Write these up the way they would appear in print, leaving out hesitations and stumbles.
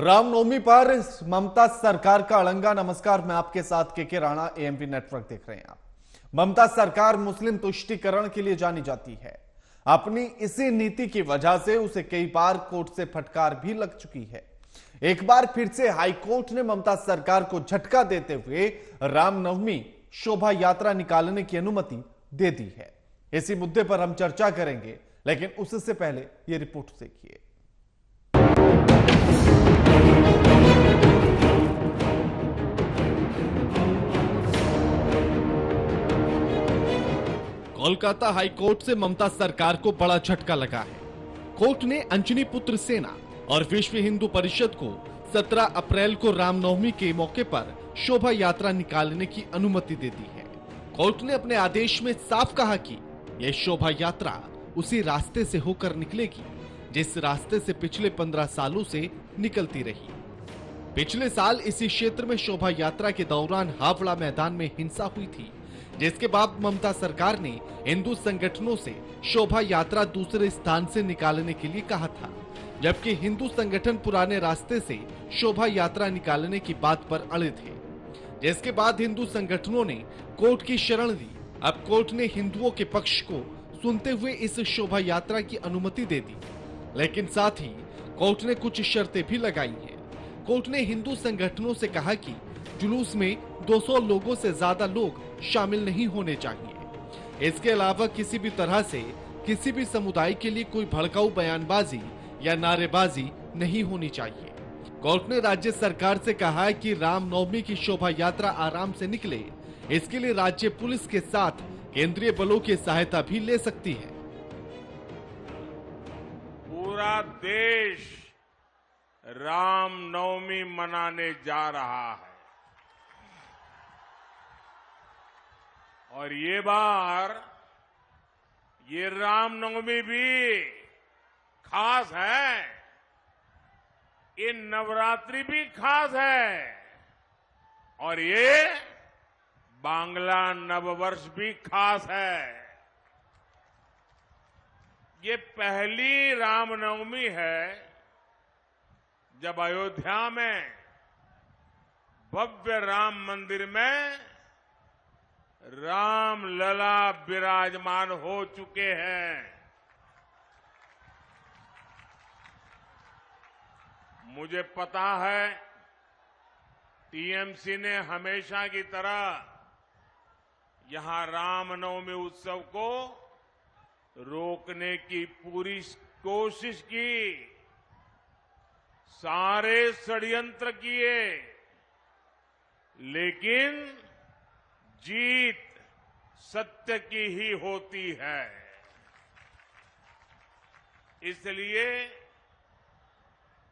रामनवमी पर ममता सरकार का अड़ंगा। नमस्कार, मैं आपके साथ के राणा, एएमपी नेटवर्क देख रहे हैं आप। ममता सरकार मुस्लिम तुष्टीकरण के लिए जानी जाती है। अपनी इसी नीति की वजह से उसे कई बार कोर्ट से फटकार भी लग चुकी है। एक बार फिर से हाईकोर्ट ने ममता सरकार को झटका देते हुए रामनवमी शोभा यात्रा निकालने की अनुमति दे दी है। इसी मुद्दे पर हम चर्चा करेंगे, लेकिन उससे पहले यह रिपोर्ट देखिए। कोलकाता हाईकोर्ट से ममता सरकार को बड़ा झटका लगा है। कोर्ट ने अंजनी पुत्र सेना और विश्व हिंदू परिषद को 17 अप्रैल को रामनवमी के मौके पर शोभा यात्रा निकालने की अनुमति दे दी है। कोर्ट ने अपने आदेश में साफ कहा कि यह शोभा यात्रा उसी रास्ते से होकर निकलेगी जिस रास्ते से पिछले 15 सालों से निकलती रही। पिछले साल इसी क्षेत्र में शोभा यात्रा के दौरान हावड़ा मैदान में हिंसा हुई थी, जिसके बाद ममता सरकार ने हिंदू संगठनों से शोभा यात्रा दूसरे स्थान से निकालने के लिए कहा था, जबकि हिंदू संगठन पुराने रास्ते से शोभा यात्रा निकालने की बात पर अड़े थे। जिसके बाद हिंदू संगठनों ने कोर्ट की शरण ली। अब कोर्ट ने हिंदुओं के पक्ष को सुनते हुए इस शोभा यात्रा की अनुमति दे दी, लेकिन साथ ही कोर्ट ने कुछ शर्तें भी लगाई हैं। कोर्ट ने हिंदू संगठनों से कहा कि जुलूस में 200 लोगों से ज्यादा लोग शामिल नहीं होने चाहिए। इसके अलावा किसी भी तरह से किसी भी समुदाय के लिए कोई भड़काऊ बयानबाजी या नारेबाजी नहीं होनी चाहिए। कोर्ट ने राज्य सरकार से कहा है कि रामनवमी की शोभा यात्रा आराम से निकले, इसके लिए राज्य पुलिस के साथ केंद्रीय बलों की सहायता भी ले सकती है। पूरा देश रामनवमी मनाने जा रहा है और ये बार ये रामनवमी भी खास है, ये नवरात्रि भी खास है और ये बांग्ला नववर्ष भी खास है। ये पहली रामनवमी है जब अयोध्या में भव्य राम मंदिर में राम लला विराजमान हो चुके हैं। मुझे पता है टीएमसी ने हमेशा की तरह यहां रामनवमी उत्सव को रोकने की पूरी कोशिश की, सारे षड्यंत्र किए, लेकिन जीत सत्य की ही होती है। इसलिए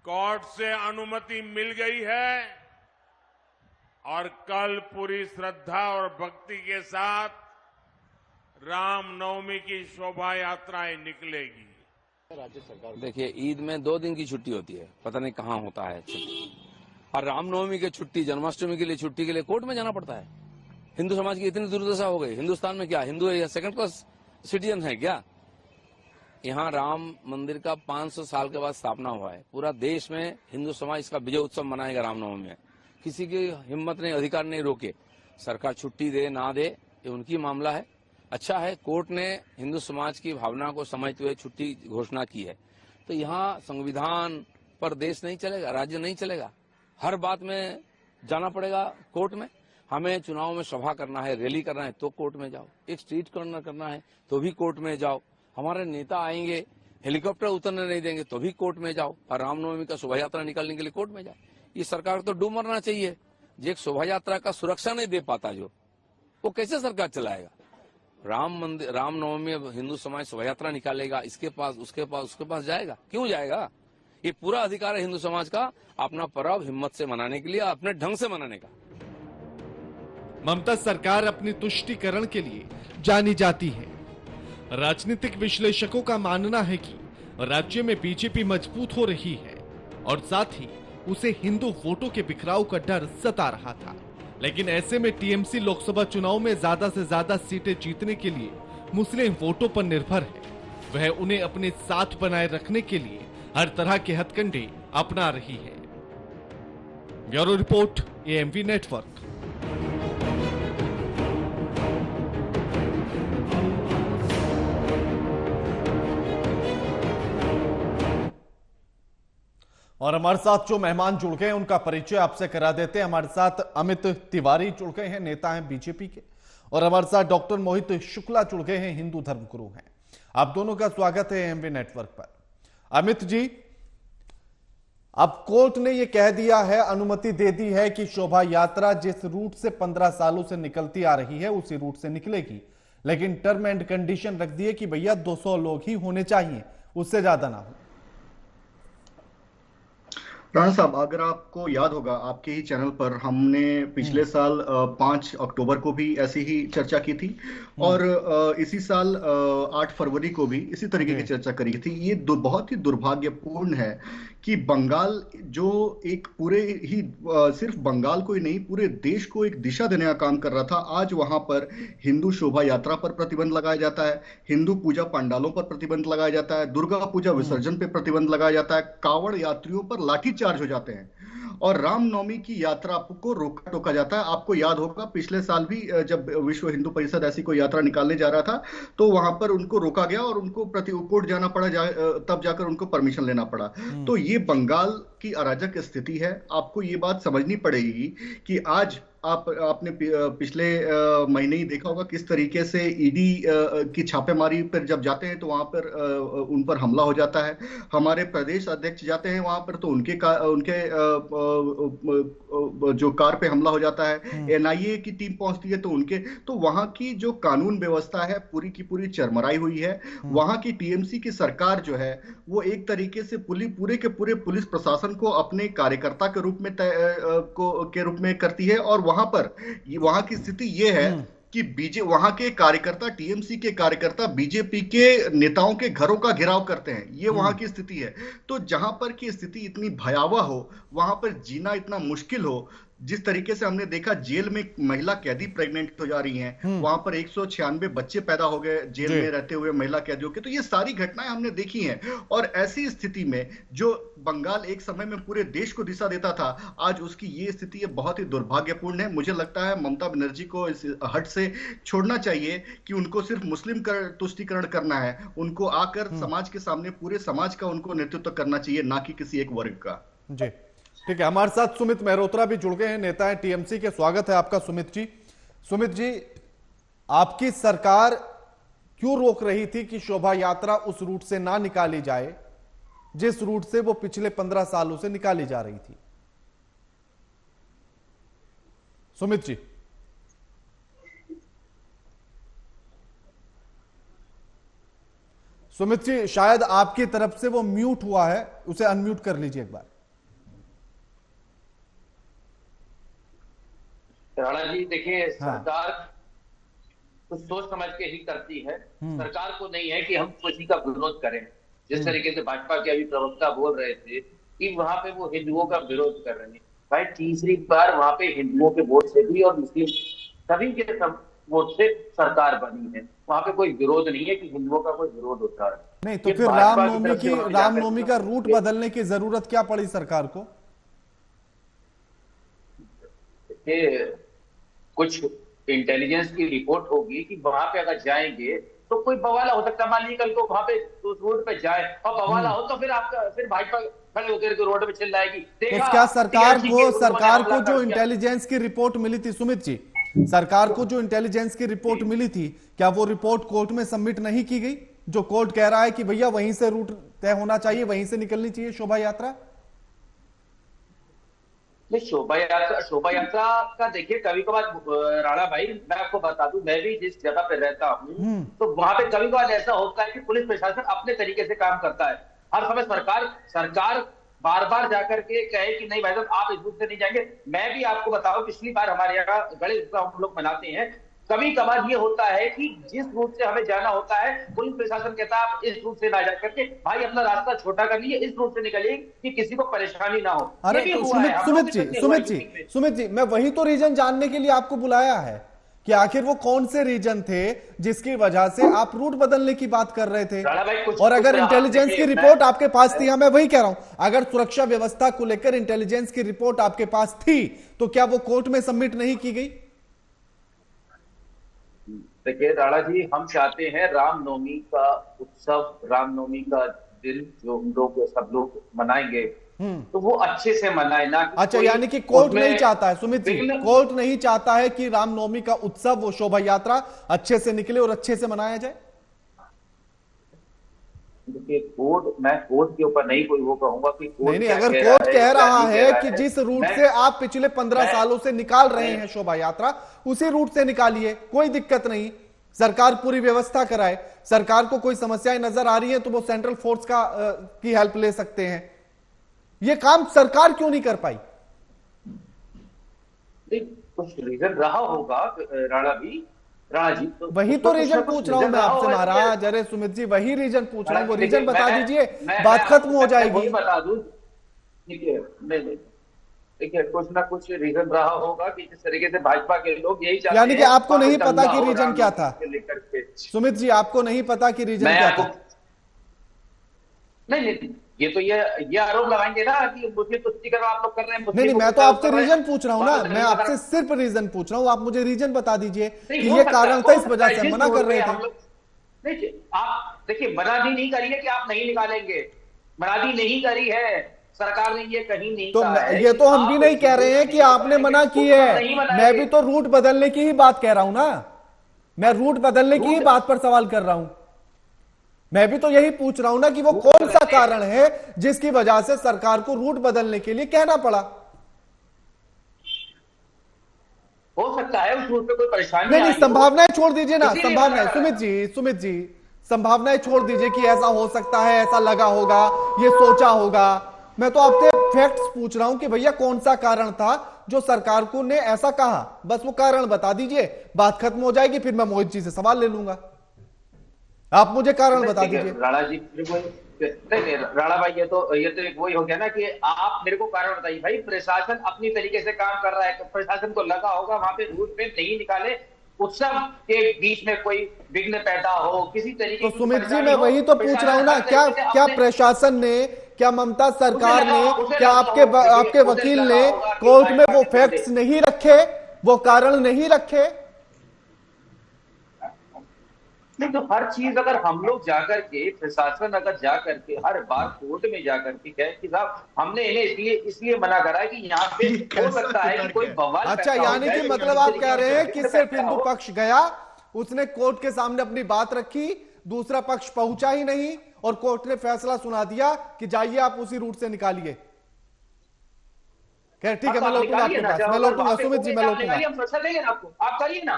कोर्ट से अनुमति मिल गई है और कल पूरी श्रद्धा और भक्ति के साथ रामनवमी की शोभा यात्राएं निकलेगी। राज्य सरकार देखिए, ईद में 2 दिन की छुट्टी होती है, पता नहीं कहाँ होता है छुट्टी, और रामनवमी की छुट्टी, जन्माष्टमी के लिए छुट्टी के लिए कोर्ट में जाना पड़ता है। हिंदू समाज की इतनी दुर्दशा हो गई। हिंदुस्तान में क्या हिंदू है या सेकंड क्लास सिटीजन है क्या? यहाँ राम मंदिर का 500 साल के बाद स्थापना हुआ है। पूरा देश में हिंदू समाज इसका विजय उत्सव मनाएगा रामनवमी में। किसी की हिम्मत नहीं, अधिकार नहीं रोके। सरकार छुट्टी दे ना दे ये उनकी मामला है। अच्छा है कोर्ट ने हिंदू समाज की भावना को समझते हुए छुट्टी घोषणा की है। तो यहाँ संविधान पर देश नहीं चलेगा, राज्य नहीं चलेगा। हर बात में जाना पड़ेगा कोर्ट में। हमें चुनाव में सभा करना है, रैली करना है तो कोर्ट में जाओ, एक स्ट्रीट कॉर्नर करना है तो भी कोर्ट में जाओ। हमारे नेता आएंगे, हेलीकॉप्टर उतरने नहीं देंगे तो भी कोर्ट में जाओ, और रामनवमी का शोभा यात्रा निकालने के लिए कोर्ट में जाओ। ये सरकार तो डूब मरना चाहिए। जो एक शोभा यात्रा का सुरक्षा नहीं दे पाता जो, वो कैसे सरकार चलाएगा? रामनवमी हिंदू समाज शोभा यात्रा निकालेगा, इसके पास उसके पास जाएगा? क्यों जाएगा? ये पूरा अधिकार है हिंदू समाज का अपना पर्व हिम्मत से मनाने के लिए, अपने ढंग से मनाने का। ममता सरकार अपनी तुष्टीकरण के लिए जानी जाती है। राजनीतिक विश्लेषकों का मानना है कि राज्य में बीजेपी मजबूत हो रही है और साथ ही उसे हिंदू वोटों के बिखराव का डर सता रहा था। लेकिन ऐसे में टीएमसी लोकसभा चुनाव में ज्यादा से ज्यादा सीटें जीतने के लिए मुस्लिम वोटों पर निर्भर है। वह उन्हें अपने साथ बनाए रखने के लिए हर तरह के हथकंडे अपना रही है। Bureau report, AMV network. और हमारे साथ जो मेहमान जुड़ गए हैं उनका परिचय आपसे करा देते हैं। हमारे साथ अमित तिवारी जुड़ गए हैं, नेता हैं बीजेपी के, और हमारे साथ डॉक्टर मोहित शुक्ला जुड़ गए हैं, हिंदू धर्मगुरु हैं। आप दोनों का स्वागत है एएमवी नेटवर्क पर। अमित जी, अब कोर्ट ने यह कह दिया है, अनुमति दे दी है कि शोभा यात्रा जिस रूट से 15 सालों से निकलती आ रही है उसी रूट से निकलेगी, लेकिन टर्म एंड कंडीशन रख दिए कि भैया 200 लोग ही होने चाहिए, उससे ज्यादा ना हो। राणा साहब, अगर आपको याद होगा, आपके ही चैनल पर हमने पिछले साल 5 अक्टूबर को भी ऐसी ही चर्चा की थी और इसी साल 8 फरवरी को भी इसी तरीके की चर्चा करी थी। ये बहुत ही दुर्भाग्यपूर्ण है कि बंगाल जो एक पूरे ही सिर्फ बंगाल को ही नहीं पूरे देश को एक दिशा देने का काम कर रहा था, आज वहां पर हिंदू शोभा यात्रा पर प्रतिबंध लगाया जाता है, हिंदू पूजा पंडालों पर प्रतिबंध लगाया जाता है, दुर्गा पूजा विसर्जन पर प्रतिबंध लगाया जाता है, कावड़ यात्रियों पर लाठीचार्ज हो जाते हैं और रामनवमी की यात्रा को रोका टोका जाता है। आपको याद होगा पिछले साल भी जब विश्व हिंदू परिषद ऐसी कोई यात्रा निकालने जा रहा था तो वहां पर उनको रोका गया और उनको कोर्ट जाना पड़ा, तब जाकर उनको परमिशन लेना पड़ा। तो ये बंगाल की अराजक स्थिति है। आपको ये बात समझनी पड़ेगी कि आज आपने पिछले महीने ही देखा होगा किस तरीके से ईडी की छापेमारी पर जब जाते हैं तो वहां पर उन पर हमला हो जाता है। हमारे प्रदेश अध्यक्ष जाते हैं वहां पर तो उनके जो कार पे हमला हो जाता है। एनआईए की टीम पहुंचती है तो वहां की जो कानून व्यवस्था है पूरी की पूरी चरमराई हुई है। वहां की टीएमसी की सरकार जो है वो एक तरीके से पूरे के पूरे पुलिस प्रशासन को अपने कार्यकर्ता के रूप में करती है और वहां की स्थिति यह है कि वहां के कार्यकर्ता, टीएमसी के कार्यकर्ता बीजेपी के नेताओं के घरों का घेराव करते हैं। ये वहां की स्थिति है। तो जहां पर की स्थिति इतनी भयावह हो, वहां पर जीना इतना मुश्किल हो, जिस तरीके से हमने देखा जेल में महिला कैदी प्रेग्नेंट हो जा रही हैं, वहां पर 196 बच्चे पैदा हो गए जेल में रहते हुए महिला कैदियों के। तो ये सारी घटनाएं हमने देखी हैं और ऐसी स्थिति में जो बंगाल एक समय में पूरे देश को दिशा देता था, आज उसकी ये स्थिति बहुत ही दुर्भाग्यपूर्ण है। मुझे लगता है ममता बनर्जी को इस हट से छोड़ना चाहिए कि उनको सिर्फ मुस्लिम तुष्टीकरण करना है। उनको आकर समाज के सामने पूरे समाज का उनको नेतृत्व करना चाहिए, ना कि किसी एक वर्ग का। जी ठीक है, हमारे साथ सुमित मेहरोत्रा भी जुड़ गए हैं, नेता है टीएमसी के। स्वागत है आपका सुमित जी। सुमित जी, आपकी सरकार क्यों रोक रही थी कि शोभा यात्रा उस रूट से ना निकाली जाए जिस रूट से वो पिछले 15 सालों से निकाली जा रही थी? सुमित जी। सुमित जी, शायद आपकी तरफ से वो म्यूट हुआ है, उसे अनम्यूट कर लीजिए एक बार। राणा जी, देखिए, सरकार कुछ सोच समझ के ही करती है। सरकार को नहीं है कि हम किसी का विरोध करें। जिस तरीके से भाजपा के अभी प्रवक्ता बोल रहे थे कि वहां पे वो हिंदुओं का विरोध कर रहे हैं, भाई तीसरी बार वहां पे हिंदुओं के वोट से भी और मुस्लिम सभी के वोट से सरकार बनी है। वहां पे कोई विरोध नहीं है कि हिंदुओं का कोई विरोध होता है। नहीं तो फिर रामनवमी का रूट बदलने की जरूरत क्या पड़ी सरकार को? कुछ इंटेलिजेंस की रिपोर्ट होगी कि वहां पे अगर जाएंगे तो कोई बवाला हो सकता है। मान लीजिए कल को वहां पे उस रोड पे जाए और बवाला हो तो फिर भाजपा खड़े होकर के रोड पे चिल्लाएगी। तो क्या सरकार को जो इंटेलिजेंस की रिपोर्ट मिली थी, सुमित जी, सरकार को जो इंटेलिजेंस की रिपोर्ट मिली थी, क्या वो रिपोर्ट कोर्ट में सबमिट नहीं की गई? जो कोर्ट कह रहा है कि भैया वहीं से रूट तय होना चाहिए, वहीं से निकलनी चाहिए शोभा यात्रा। शोभा यात्रा का देखिए, कभी कभार राणा भाई मैं आपको बता दूं, मैं भी जिस जगह पे रहता हूं तो वहां पे कभी कभार ऐसा होता है कि पुलिस प्रशासन अपने तरीके से काम करता है। हर समय सरकार बार बार जाकर के कहे कि नहीं भाई साहब आप इस रूट से नहीं जाएंगे। मैं भी आपको बताऊं, पिछली बार हमारे यहाँ गणेश उत्सव हम लोग मनाते हैं, कभी कभार ये होता है कि जिस रूट से हमें जाना होता है पुलिस प्रशासन कहता है आप इस रूट से ना जा करके भाई अपना रास्ता छोटा कर लिए, इस रूट से निकलिए कि किसी को परेशानी ना हो। अरे तो सुमित जी, मैं वही तो रीजन जानने के लिए आपको बुलाया है कि आखिर वो कौन से रीजन थे जिसकी वजह से आप रूट बदलने की बात कर रहे थे। और अगर इंटेलिजेंस की रिपोर्ट आपके पास थी, मैं वही कह रहा हूं, अगर सुरक्षा व्यवस्था को लेकर इंटेलिजेंस की रिपोर्ट आपके पास थी तो क्या वो कोर्ट में सबमिट नहीं की गई? देखिए राणा जी, हम चाहते हैं रामनवमी का उत्सव, रामनवमी का दिन जो हम लोग सब लोग मनाएंगे तो वो अच्छे से मनाए ना। अच्छा, यानी कि कोर्ट नहीं चाहता है सुमित जी, कोर्ट नहीं चाहता है कि रामनवमी का उत्सव, वो शोभा यात्रा अच्छे से निकले और अच्छे से मनाया जाए? देखिए मैं कोर्ट के ऊपर नहीं कोई वो कहूंगा कि कोर्ट नहीं, अगर कोर्ट कह रहा है कि जिस रूट से आप पिछले 15 सालों से निकाल रहे हैं शोभा यात्रा, उसी रूट से निकालिए, कोई दिक्कत नहीं, सरकार पूरी व्यवस्था कराए। सरकार को कोई समस्याएं नजर आ रही है तो वो सेंट्रल फोर्स की हेल्प ले सकते हैं। ये काम सरकार क्यों नहीं कर पाई? कुछ रीजन रहा होगा राणा जी, तो वही तो रीजन पूछ रहा हूं मैं आपसे महाराज। अरे सुमित जी, वही रीजन पूछ रहा हूं, वो रीजन बता दीजिए, बात खत्म हो जाएगी। बता दूं, देखिए कुछ ना कुछ रीजन रहा होगा कि जिस तरीके से भाजपा के लोग यही चाहते हैं। यानी कि आपको नहीं पता कि रीजन क्या था? सुमित जी, आपको नहीं पता कि रीजन क्या था? नहीं, ये आरोप लगाएंगे ना कि मुस्लिम तुष्टीकरण आप लोग कर रहे हैं। नहीं, मैं तो आपसे रीजन पूछ रहा हूं ना, मैं आपसे सिर्फ रीजन पूछ रहा हूं, आप मुझे रीजन बता दीजिए कि ये कारण था, इस वजह से मना कर रहे थे। नहीं, आप देखिए, मनादी नहीं करी है कि आप नहीं निकालेंगे, मनादी नहीं करी है सरकार ने, ये कहीं नहीं तो कहा है। ये तो हम भी नहीं कह रहे हैं कि आपने मना की है, मैं भी तो रूट बदलने की ही बात कह रहा हूं ना, मैं रूट बदलने की ही बात पर सवाल कर रहा हूं। मैं भी तो यही पूछ रहा हूं ना कि वो कौन सा कारण है जिसकी वजह से सरकार को रूट बदलने के लिए कहना पड़ा। हो सकता है उस रूट पे कोई परेशानी नहीं, संभावनाएं छोड़ दीजिए ना, संभावनाएं सुमित जी संभावनाएं छोड़ दीजिए कि ऐसा हो सकता है, ऐसा लगा होगा, ये सोचा होगा। मैं तो आपसे फैक्ट्स पूछ रहा हूं कि भैया कौन सा कारण था जो सरकार को ने ऐसा कहा, बस वो कारण बता दीजिए, बात खत्म हो जाएगी, फिर मैं मोहित जी से सवाल ले लूंगा। आप मुझे कारण बता दीजिए। राणा जी, नहीं राणा भाई, ये तो एक वही हो गया ना कि आप मेरे को कारण बताइए। भाई प्रशासन अपनी तरीके से काम कर रहा है, तो प्रशासन को लगा होगा वहां पे रूट पे नहीं निकाले, उत्सव के बीच में कोई विघ्न पैदा हो, किसी तरीके तो सुमित जी, मैं वही तो पूछ रहा हूं ना, क्या प्रशासन ने, क्या ममता सरकार ने, क्या आपके वकील ने कोर्ट में वो फैक्ट्स नहीं रखे, वो कारण नहीं रखे? नहीं, तो हर चीज अगर हम लोग जाकर के, प्रशासन अगर जाकर के हर बार कोर्ट में जाकर के कहे कि साहब हमने इन्हें इसलिए मना करा है कि यहाँ पे हो सकता है कि कोई बवाल। अच्छा, यानी कि मतलब आप कह रहे हैं कि सिर्फ हिंदू पक्ष गया, उसने कोर्ट के सामने अपनी बात रखी, दूसरा पक्ष पहुंचा ही नहीं और कोर्ट ने फैसला सुना दिया कि जाइए आप उसी रूट से निकालिए। खैर ठीक है, मैं लौटूंगा आपके पास, मैं लौटूंगा सुमित जी, मैं लौटूंगा। आप करिए ना,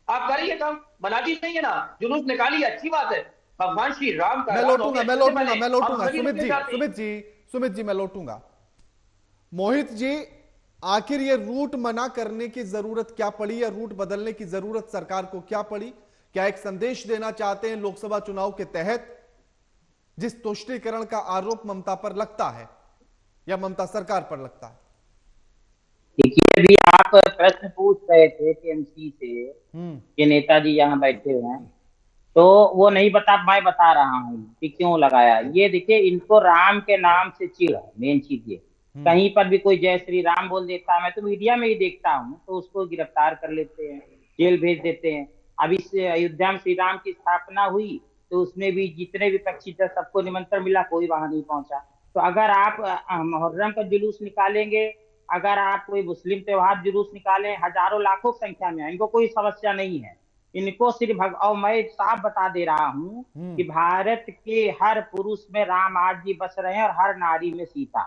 आप करिए काम, बनाती नहीं है ना, जुलूस निकालिए, अच्छी बात है, भगवान श्री राम का। मैं लौटूंगा सुमित जी मैं लौटूंगा। मोहित जी, आखिर ये रूट मना करने की जरूरत क्या पड़ी, या रूट बदलने की जरूरत सरकार को क्या पड़ी? क्या एक संदेश देना चाहते हैं लोकसभा चुनाव के तहत, जिस तुष्टीकरण का आरोप ममता पर लगता है या ममता सरकार पर लगता है? देखिए, अभी आप प्रश्न पूछ रहे थे टीएमसी से कि नेताजी यहाँ बैठे हुए हैं, तो वो नहीं मैं बता रहा हूँ कि क्यों लगाया। ये देखिए, इनको राम के नाम से चिढ़ है, मेन चीज ये। कहीं पर भी कोई जय श्री राम बोल देता है, मैं तो मीडिया में ही देखता हूँ, तो उसको गिरफ्तार कर लेते हैं, जेल भेज देते हैं। अब इस अयोध्या में श्री राम की स्थापना हुई तो उसमें भी जितने विपक्षी थे सबको निमंत्रण मिला, कोई वहां नहीं पहुंचा। तो अगर आप मुहर्रम का जुलूस निकालेंगे, अगर आप कोई मुस्लिम त्योहार जुलूस निकालें, हजारों लाखों संख्या में, इनको कोई समस्या नहीं है। इनको सिर्फ और मैं साफ बता दे रहा हूँ कि भारत के हर पुरुष में राम आज भी बस रहे हैं और हर नारी में सीता।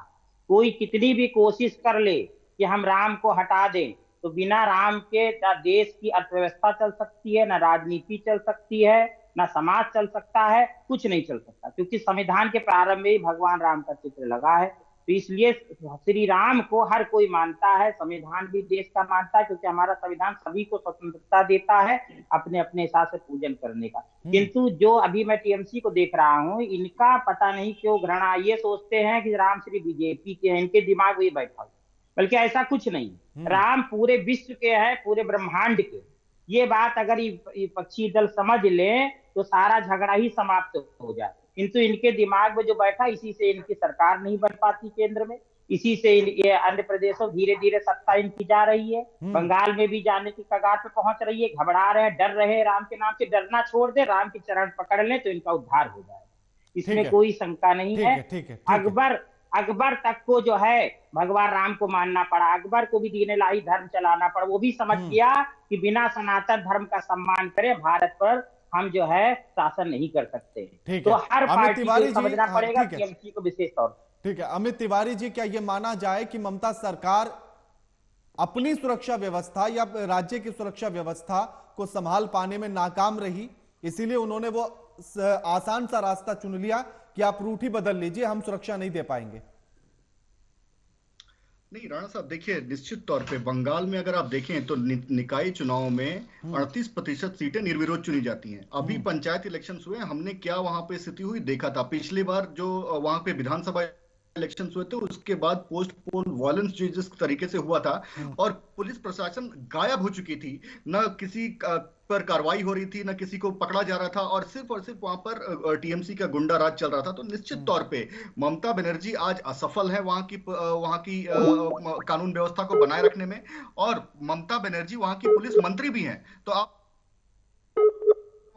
कोई कितनी भी कोशिश कर ले कि हम राम को हटा दें, तो बिना राम के ना देश की अर्थव्यवस्था चल सकती है, ना राजनीति चल सकती है, ना समाज चल सकता है, कुछ नहीं चल सकता, क्योंकि संविधान के प्रारंभ में ही भगवान राम का चित्र लगा है। तो इसलिए श्री राम को हर कोई मानता है, संविधान भी देश का मानता है, क्योंकि हमारा संविधान सभी को स्वतंत्रता देता है अपने अपने हिसाब से पूजन करने का। किंतु जो अभी मैं टीएमसी को देख रहा हूँ, इनका पता नहीं क्यों घृणा, ये सोचते हैं कि राम श्री बीजेपी के हैं, इनके दिमाग में बैठा, बल्कि ऐसा कुछ नहीं। राम पूरे विश्व के हैं, पूरे ब्रह्मांड के। ये बात अगर विपक्षी दल समझ लें तो सारा झगड़ा ही समाप्त हो जाए, किंतु इनके दिमाग में जो बैठा, इसी से इनकी सरकार नहीं बन पाती केंद्र में, इसी से ये अन्य प्रदेशों धीरे धीरे सत्ता इनकी जा रही है, बंगाल में भी जाने की कगार पे पहुंच रही है, घबरा रहे हैं, डर रहे हैं, राम के नाम से डरना छोड़ दे, राम के चरण पकड़ लें तो इनका उद्धार हो जाए, इसमें कोई शंका नहीं है। अकबर तक को जो है भगवान राम को मानना पड़ा, अकबर को भी दीन इलाही धर्म चलाना पड़ा, वो भी समझ गया कि बिना सनातन धर्म का सम्मान करे भारत पर हम जो है शासन नहीं कर सकते। तो हर पार्टी को समझना पड़ेगा, टीएमसी को विशेष तौर पर। ठीक है अमित तिवारी जी, क्या ये माना जाए कि ममता सरकार अपनी सुरक्षा व्यवस्था या राज्य की सुरक्षा व्यवस्था को संभाल पाने में नाकाम रही, इसीलिए उन्होंने वो आसान सा रास्ता चुन लिया कि आप रूट ही बदल लीजिए, हम सुरक्षा नहीं दे पाएंगे? नहीं राणा साहब, देखिए निश्चित तौर पे बंगाल में अगर आप देखें तो निकाय चुनाव में 38% सीटें निर्विरोध चुनी जाती हैं। अभी पंचायत इलेक्शन हुए, हमने क्या वहां पे स्थिति हुई देखा था। पिछली बार जो वहां पे विधानसभा इलेक्शन हुए थे उसके बाद पोस्ट पोल वायलेंस जिस तरीके से हुआ था और पुलिस प्रशासन गायब हो चुकी थी, न किसी पर कार्रवाई हो रही थी, न किसी को पकड़ा जा रहा था और सिर्फ वहां पर टीएमसी का गुंडा राज चल रहा था। तो निश्चित तौर पे ममता बनर्जी आज असफल है वहां की कानून व्यवस्था को बनाए रखने में, और ममता बनर्जी वहां की पुलिस मंत्री भी हैं। तो आप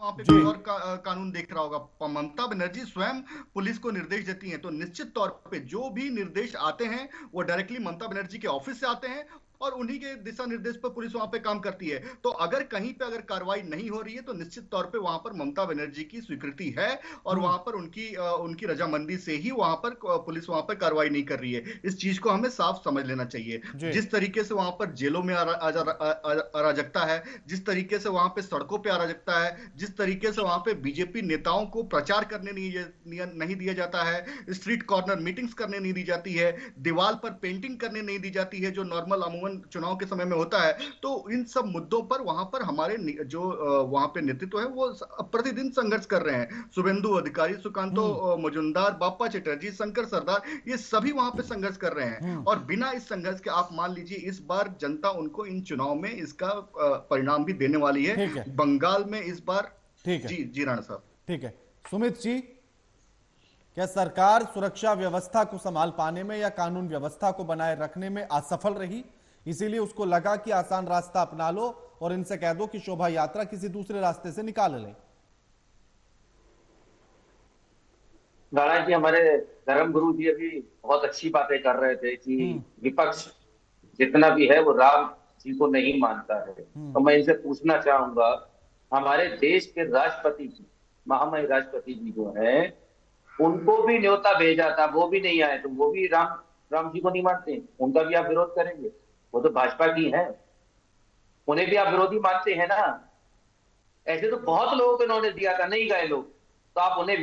वहां पे कोई और कानून देख रहा होगा। ममता बनर्जी स्वयं पुलिस को निर्देश देती हैं, तो निश्चित तौर पे जो भी निर्देश आते हैं वो डायरेक्टली ममता बनर्जी के ऑफिस से आते हैं और उन्हीं के दिशा निर्देश पर पुलिस वहां पे काम करती है। तो अगर कहीं पे अगर कार्रवाई नहीं हो रही है तो निश्चित तौर पे वहां पर ममता बनर्जी की स्वीकृति है और वहां पर उनकी रजामंदी से ही वहां पर पुलिस वहां पर कार्रवाई नहीं कर रही है। इस चीज को हमें साफ समझ लेना चाहिए। जिस तरीके से वहां पर जेलों में अराजकता है, जिस तरीके से वहां पे सड़कों पे अराजकता है, जिस तरीके से वहां पे बीजेपी नेताओं को प्रचार करने नहीं दिया जाता है, स्ट्रीट कॉर्नर मीटिंग्स करने नहीं दी जाती है, दीवार पर पेंटिंग करने नहीं दी जाती है जो नॉर्मल चुनाव के समय में होता है। तो इन सब मुद्दों पर वहां पर हमारे जो वहां पे नेतृत्व है वो प्रतिदिन संघर्ष कर रहे हैं। शुभेंदु अधिकारी, सुकांतो मजुमदार, बाप्पा चटर्जी, शंकर सरदार, ये सभी वहां पे संघर्ष कर रहे हैं और बिना इस संघर्ष के आप मान लीजिए इस बार जनता उनको इन चुनाव में इसका परिणाम भी देने वाली है। बंगाल में इस बार जी राणा साहब। ठीक है सुमित जी, क्या सरकार सुरक्षा व्यवस्था को संभाल पाने में या कानून व्यवस्था को बनाए रखने में असफल रही, इसीलिए उसको लगा कि आसान रास्ता अपना लो और इनसे कह दो कि शोभा यात्रा किसी दूसरे रास्ते से निकाल ले? राणा जी, हमारे धर्म गुरु जी अभी बहुत अच्छी बातें कर रहे थे कि विपक्ष जितना भी है वो राम जी को नहीं मानता है। तो मैं इनसे पूछना चाहूंगा, हमारे देश के राष्ट्रपति जी, महामहिम राष्ट्रपति जी जो है, उनको भी न्योता भेजा था, वो भी नहीं आए, तो वो भी राम जी को नहीं मानते, उनका भी आप विरोध करेंगे? वो तो भाजपा की है, उन्हें भी आप विरोधी मानते हैं ना। ऐसे तो बहुत लोगों को इन्होंने दिया था, नहीं गए लोग, तो आप उन्हें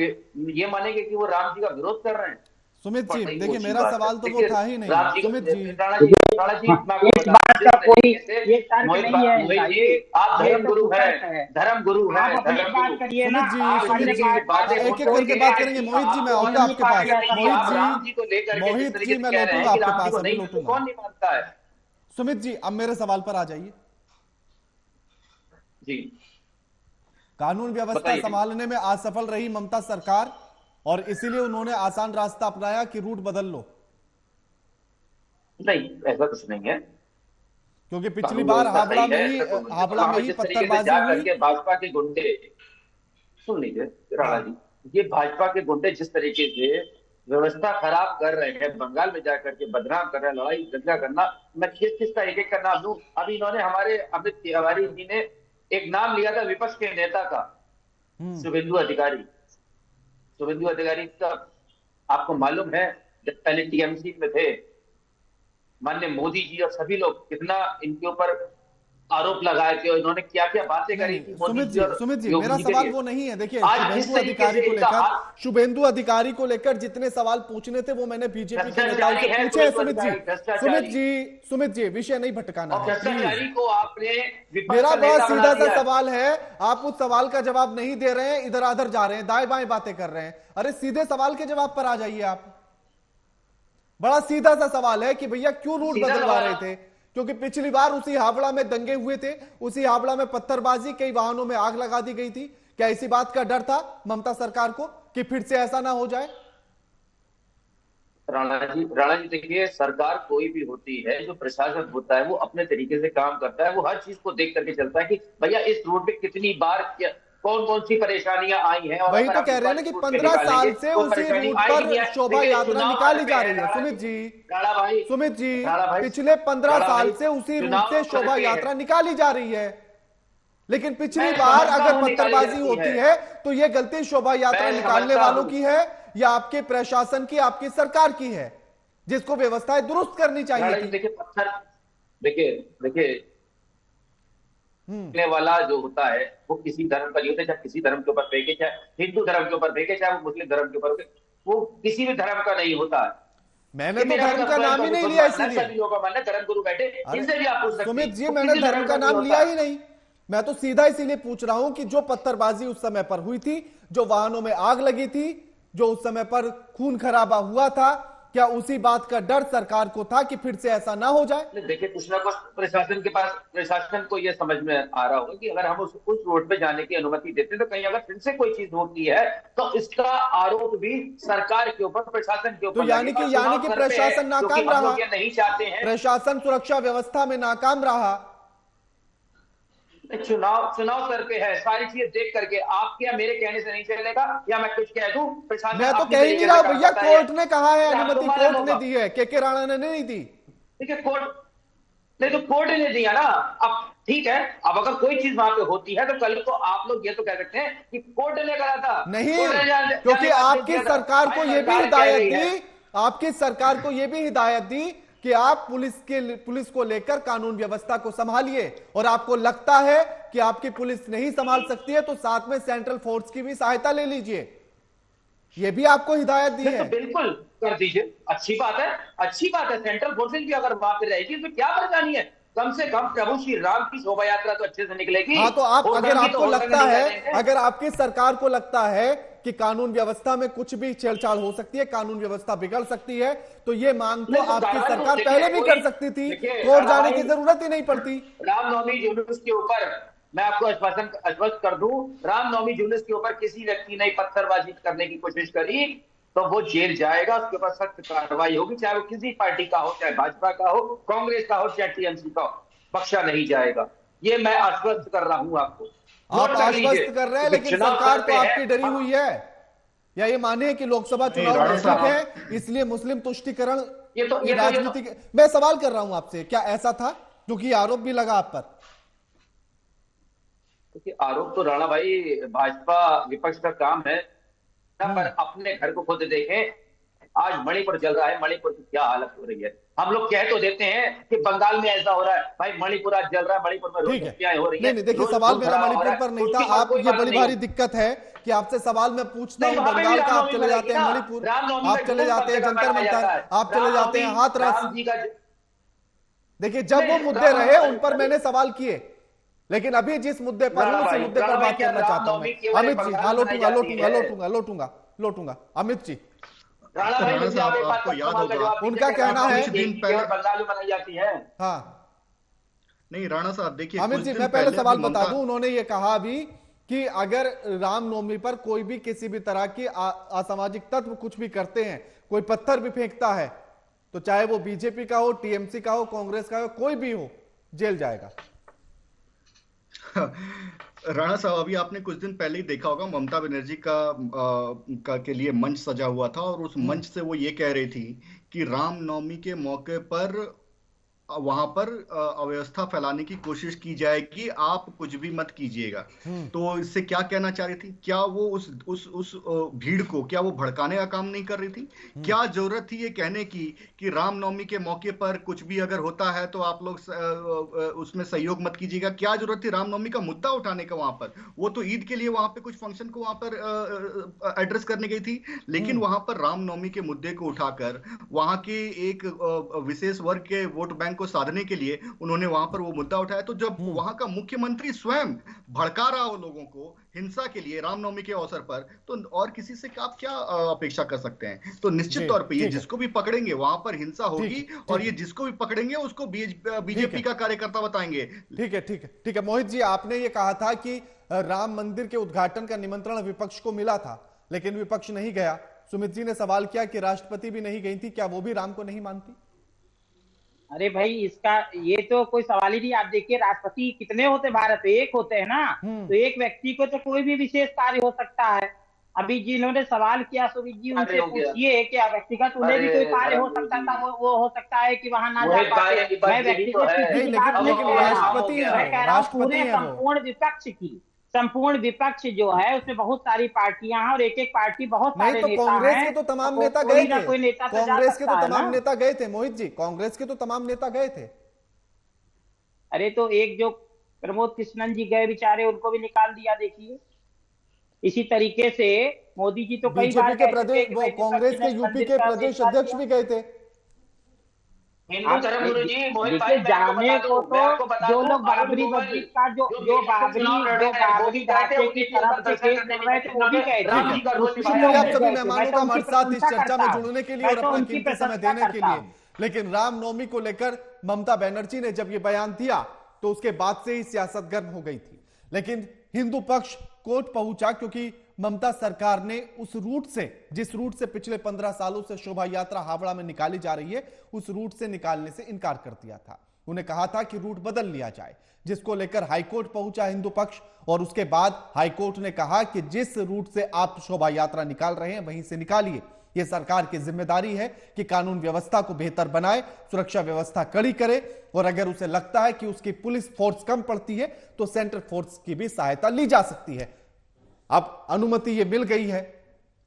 ये मानेंगे कि वो राम जी का विरोध कर रहे हैं? सुमित जी देखिए, मेरा सवाल तो वो था ही नहीं। सुमित जी, राणा जी इस बात का कोई ये तर्क नहीं है। आप धर्म गुरु हैं, धर्म गुरु हैं, सुमित जी एक एक करके बात करेंगे। मोहित जी मैं आऊंगा आपके पास। मोहित जी मैं लौटूंगा आपके पास, अभी लौटूंगा। कौन नहीं मानता है? सुमित जी अब मेरे सवाल पर आ जाइए जी। कानून व्यवस्था संभालने में असफल रही ममता सरकार और इसीलिए उन्होंने आसान रास्ता अपनाया कि रूट बदल लो। नहीं, ऐसा कुछ नहीं है, क्योंकि पिछली बार हावड़ा में ही पत्थरबाजी हुई। भाजपा के गुंडे, सुन लीजिए राणा जी, ये भाजपा के गुंडे जिस तरीके से व्यवस्था खराब कर रहे हैं, बंगाल में जाकर के बदनाम कर रहे हैं, लड़ाई झगड़ा करना, मैं किसका एक एक का नाम लूं? अभी इन्होंने हमारे अमित तिवारी जी ने एक नाम लिया था विपक्ष के नेता का, शुभेंदु अधिकारी। शुभेंदु अधिकारी का आपको मालूम है, जब पहले टीएमसी में थे, माननीय मोदी जी और सभी लोग कितना इनके ऊपर आरोप लगाए थे और इन्होंने क्या क्या बातें करी थी। सुमित जी मेरा सवाल वो नहीं है। देखिए शुभेंदु अधिकारी को लेकर जितने सवाल पूछने थे वो मैंने बीजेपी के नेताओं से पूछे। सुमित जी विषय नहीं भटकाना है। मेरा बहुत सीधा सा सवाल है, आप उस सवाल का जवाब नहीं दे रहे हैं, इधर उधर जा रहे हैं, दाएं बाएं बातें कर रहे हैं। अरे सीधे सवाल के जवाब पर आ जाइए। आप बड़ा सीधा सा सवाल है कि भैया क्यों रूट बदलवा रहे थे, क्योंकि पिछली बार उसी हावड़ा में दंगे हुए थे, उसी हावड़ा में पत्थरबाजी, कई वाहनों में आग लगा दी गई थी। क्या इसी बात का डर था ममता सरकार को कि फिर से ऐसा ना हो जाए? राणा जी देखिए, सरकार कोई भी होती है, जो प्रशासन होता है वो अपने तरीके से काम करता है। वो हर चीज को देख करके चलता है कि भैया इस रोड पे कितनी बार कौन कौन सी परेशानियां आई हैं। और वही तो कह रहे हैं ना कि 15 साल से उसी रूट पर शोभा यात्रा निकाली जा रही है। सुमित जी, पिछले 15 साल से उसी रूट से शोभा यात्रा निकाली जा रही है, लेकिन पिछली बार अगर पत्थरबाजी होती है तो ये गलती शोभा यात्रा निकालने वालों की है या आपके प्रशासन की, आपकी सरकार की है, जिसको व्यवस्थाएं दुरुस्त करनी चाहिए थी? देखिए पत्थर, देखिए वाला जो होता है वो किसी धर्म का नहीं होता, चाहे किसी धर्म के ऊपर फेंके, चाहे हिंदू धर्म के ऊपर फेंके, चाहे वो मुस्लिम धर्म के ऊपर, वो किसी भी धर्म का नहीं होता है। मैंने तो धर्म का नाम ही नहीं लिया, इसीलिए धर्म गुरु बैठे, इनसे भी आप पूछ सकते हैं। सुमित जी, मैंने धर्म का नाम लिया ही नहीं, मैं तो सीधा इसीलिए पूछ रहा हूं कि जो पत्थरबाजी उस समय पर हुई थी, जो वाहनों में आग लगी थी, जो उस समय पर खून खराबा हुआ था, क्या उसी बात का डर सरकार को था कि फिर से ऐसा ना हो जाए? देखिए कुछ ना कुछ प्रशासन को यह समझ में आ रहा होगा कि अगर हम उस रोड पे जाने की अनुमति देते तो कहीं अगर फिर से कोई चीज होती है तो इसका आरोप भी सरकार के ऊपर, प्रशासन के ऊपर। तो यानी कि प्रशासन नाकाम रहा, नहीं चाहते हैं, प्रशासन सुरक्षा व्यवस्था में नाकाम रहा। चुनाव सर पे है, सारी चीजें देख करके आपके या मेरे कहने से नहीं चलेगा, या मैं कुछ कह दूं। मैं तो कह ही नहीं रहा भैया, कोर्ट ने कहा है, अनुमति कोर्ट ने दी है, के राणा ने नहीं दी। ठीक है, कोर्ट नहीं तो कोर्ट ने दिया ना। अब ठीक है, अब अगर कोई चीज वहां पे होती है तो कल को आप लोग ये तो कह सकते हैं कि कोर्ट ने करा था। नहीं, क्योंकि आपकी सरकार को यह भी हिदायत दी, आपकी सरकार को यह भी हिदायत दी कि आप पुलिस को लेकर कानून व्यवस्था को संभालिए, और आपको लगता है कि आपकी पुलिस नहीं संभाल सकती है तो साथ में सेंट्रल फोर्स की भी सहायता ले लीजिए, ये भी आपको हिदायत दी है। तो बिल्कुल कर दीजिए, अच्छी बात है। सेंट्रल फोर्सेज भी अगर वहां पे रहेगी तो क्या परेशानी है? कम से कम प्रभु श्री राम की शोभा यात्रा तो अच्छे से निकलेगी। हाँ, तो आप अगर आपको लगता है, अगर आपकी सरकार को लगता है कि कानून व्यवस्था में कुछ भी छेड़छाड़ हो सकती है, कानून व्यवस्था बिगड़ सकती है, तो ये मांग तो आपकी सरकार पहले भी कर सकती थी, कोर्ट जाने की जरूरत ही नहीं पड़ती। रामनवमी जुलूस के ऊपर मैं आपको आश्वस्त कर दूं, रामनवमी जुलूस के ऊपर किसी व्यक्ति ने पत्थरबाजी करने की कोशिश करी तो वो जेल जाएगा, उसके ऊपर सख्त कार्रवाई होगी, चाहे वो किसी पार्टी का हो, चाहे भाजपा का हो, कांग्रेस का हो, चाहे टीएमसी का हो, बख्शा नहीं जाएगा। ये मैं आश्वस्त कर रहा हूं आपको। आप आश्वस्त कर रहे हैं, लेकिन सरकार तो आपकी डरी हुई है, या ये माने कि लोकसभा चुनाव नजदीक है इसलिए मुस्लिम तुष्टीकरण राजनीति। मैं सवाल कर रहा हूं आपसे, क्या ऐसा था? क्योंकि आरोप भी लगा आप पर। क्योंकि आरोप तो राणा भाई भाजपा विपक्ष का काम है, पर अपने घर को खुद देखें। आज मणिपुर जल रहा है, मणिपुर की क्या हालत हो रही है। हम लोग कह तो देते हैं कि बंगाल में ऐसा हो रहा है, भाई मणिपुर आज जल रहा है, मणिपुर में रोज हत्याएं हो रही है। नहीं, देखिए सवाल मेरा मणिपुर पर नहीं था। आप ये बड़ी भारी दिक्कत है कि आपसे सवाल मैं पूछता हूँ, बंगाल का आप चले जाते हैं मणिपुर, आप चले जाते हैं जंतर मंतर, आप चले जाते हैं हाथरस। देखिए जब वो मुद्दे रहे उन पर मैंने सवाल किए, लेकिन अभी जिस मुद्दे पर हूं उसी मुद्दे पर बात करना चाहता हूं मैं। अमित जी, हाँ लोटूंगा अमित जी। आपको याद होगा उनका कहना है बंगाल में बनाई जाती है। हाँ नहीं राणा साहब, देखिए अमित जी, मैं पहले सवाल बता दूं, उन्होंने ये कहा अभी कि अगर रामनवमी पर कोई भी किसी भी तरह की असामाजिक तत्व कुछ भी करते हैं, कोई पत्थर भी फेंकता है, तो चाहे वो बीजेपी का हो, टीएमसी का हो, कांग्रेस का हो, कोई भी हो, जेल जाएगा। राणा साहब, अभी आपने कुछ दिन पहले ही देखा होगा, ममता बनर्जी का के लिए मंच सजा हुआ था, और उस मंच से वो ये कह रही थी कि रामनवमी के मौके पर वहां पर अव्यवस्था फैलाने की कोशिश की जाएगी, आप कुछ भी मत कीजिएगा। तो इससे क्या कहना चाह रही थी? क्या वो उस भीड़ को क्या वो भड़काने का काम नहीं कर रही थी? क्या जरूरत थी ये कहने की कि रामनवमी के मौके पर कुछ भी अगर होता है तो आप लोग उसमें सहयोग मत कीजिएगा? क्या जरूरत थी रामनवमी का मुद्दा उठाने का वहां पर? वो तो ईद के लिए वहां पे कुछ फंक्शन को वहां पर एड्रेस करने गई थी, लेकिन वहां पर रामनवमी के मुद्दे को उठाकर वहां के एक विशेष वर्ग के वोट बैंक न्याय को साधने के लिए उन्होंने वहां पर वो मुद्दा उठाया। तो जब वहां का मुख्यमंत्री स्वयं भड़का रहा हो लोगों को हिंसा के लिए रामनवमी के अवसर पर, तो और किसी से आप क्या अपेक्षा कर सकते हैं? तो निश्चित तौर पे ये जिसको भी पकड़ेंगे वहां पर हिंसा होगी, और ये जिसको भी पकड़ेंगे उसको बीजेपी का कार्यकर्ता बताएंगे। ठीक है, ठीक है, ठीक है। मोहित जी, आपने ये कहा था कि राम मंदिर के उद्घाटन का निमंत्रण विपक्ष को मिला था, लेकिन विपक्ष नहीं गया। सुमित जी ने सवाल किया कि राष्ट्रपति भी नहीं गई थी, क्या वो भी राम को नहीं मानती? अरे भाई, इसका ये तो कोई सवाल ही नहीं। आप देखिए, राष्ट्रपति कितने होते भारत में? एक होते हैं ना। तो एक व्यक्ति को तो कोई भी विशेष कार्य हो सकता है। अभी जिन्होंने सवाल किया सुमित जी, उनसे पूछिए कि व्यक्तिगत उन्हें भी कोई कार्य हो सकता था, वो हो सकता है कि वहां ना जा पाए। मैं व्यक्तिगत संपूर्ण विपक्ष जो है उसमें बहुत सारी पार्टियां हैं, और एक एक पार्टी बहुत सारे नेता हैं। कांग्रेस के तो तमाम नेता गए थे, कांग्रेस के तो तमाम नेता गए थे मोहित जी, कांग्रेस के तो तमाम नेता गए थे। अरे तो एक जो प्रमोद कृष्णन जी गए बेचारे, उनको भी निकाल दिया। देखिए, इसी तरीके से मोदी जी तो कई बार कांग्रेस के यूपी के प्रदेश अध्यक्ष भी गए थे। हिंदू धर्म गुरु जी, मोहित भाई, जाने को तो जो लोग बाबरी मस्जिद का जो बाबरी ढांचे की तरफ से वो भी गए थे। शुक्रिया आप सभी मेहमानों का हमारे साथ इस चर्चा में जुड़ने के लिए और अपना कीमती समय देने के लिए। लेकिन रामनवमी को लेकर ममता बनर्जी ने जब ये बयान दिया तो उसके बाद से ही सियासत गर्म हो गई थी। लेकिन हिंदू पक्ष कोर्ट पहुंचा, क्योंकि ममता सरकार ने उस रूट से, जिस रूट से पिछले 15 सालों से शोभा यात्रा हावड़ा में निकाली जा रही है, उस रूट से निकालने से इनकार कर दिया था। उन्हें कहा था कि रूट बदल लिया जाए, जिसको लेकर हाईकोर्ट पहुंचा हिंदू पक्ष। और उसके बाद हाईकोर्ट ने कहा कि जिस रूट से आप शोभा यात्रा निकाल रहे हैं वहीं से निकालिए। यह सरकार की जिम्मेदारी है कि कानून व्यवस्था को बेहतर बनाए, सुरक्षा व्यवस्था कड़ी करे, और अगर उसे लगता है कि उसकी पुलिस फोर्स कम पड़ती है तो सेंट्रल फोर्स की भी सहायता ली जा सकती है। अब अनुमति ये मिल गई है,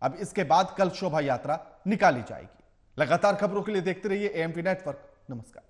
अब इसके बाद कल शोभा यात्रा निकाली जाएगी। लगातार खबरों के लिए देखते रहिए एएमपी नेटवर्क। नमस्कार।